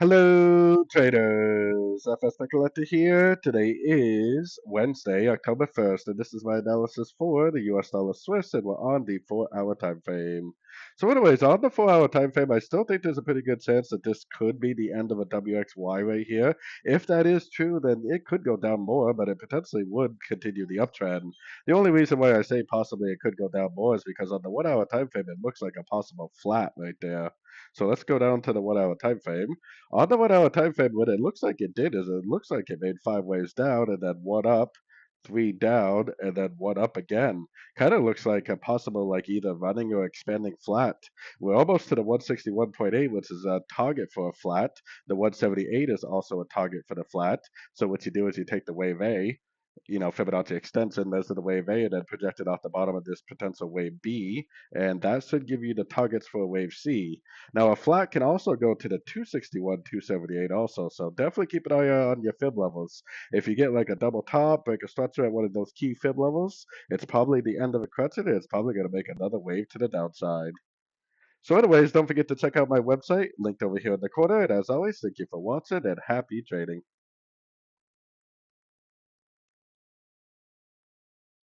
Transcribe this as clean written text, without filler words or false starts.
Hello, traders. FX Pip Collector here. Today is Wednesday, October 1st, and this is my analysis for the US dollar Swiss, and we're on the 4-hour time frame. So, anyways, on the 4-hour time frame, I still think there's a pretty good chance that this could be the end of a WXY right here. If that is true, then it could go down more, but it potentially would continue the uptrend. The only reason why I say possibly it could go down more is because on the 1-hour time frame, it looks like a possible flat right there. So let's go down to the 1-hour time frame. On the 1-hour time frame, what it looks like it did is it looks like it made five waves down and then one up, three down, and then one up again. Kind of looks like a possible like either running or expanding flat. We're almost to the 161.8, which is a target for a flat. The 178 is also a target for the flat. So what you do is you take the wave A, Fibonacci extension, measure the wave A, and then project it off the bottom of this potential wave B, and that should give you the targets for wave C. Now, a flat can also go to the 261, 278 also, so definitely keep an eye on your fib levels. If you get like a double top, break a structure at one of those key fib levels, it's probably the end of a correction, and it's probably going to make another wave to the downside. So anyways, don't forget to check out my website, linked over here in the corner, and as always, thank you for watching and happy trading.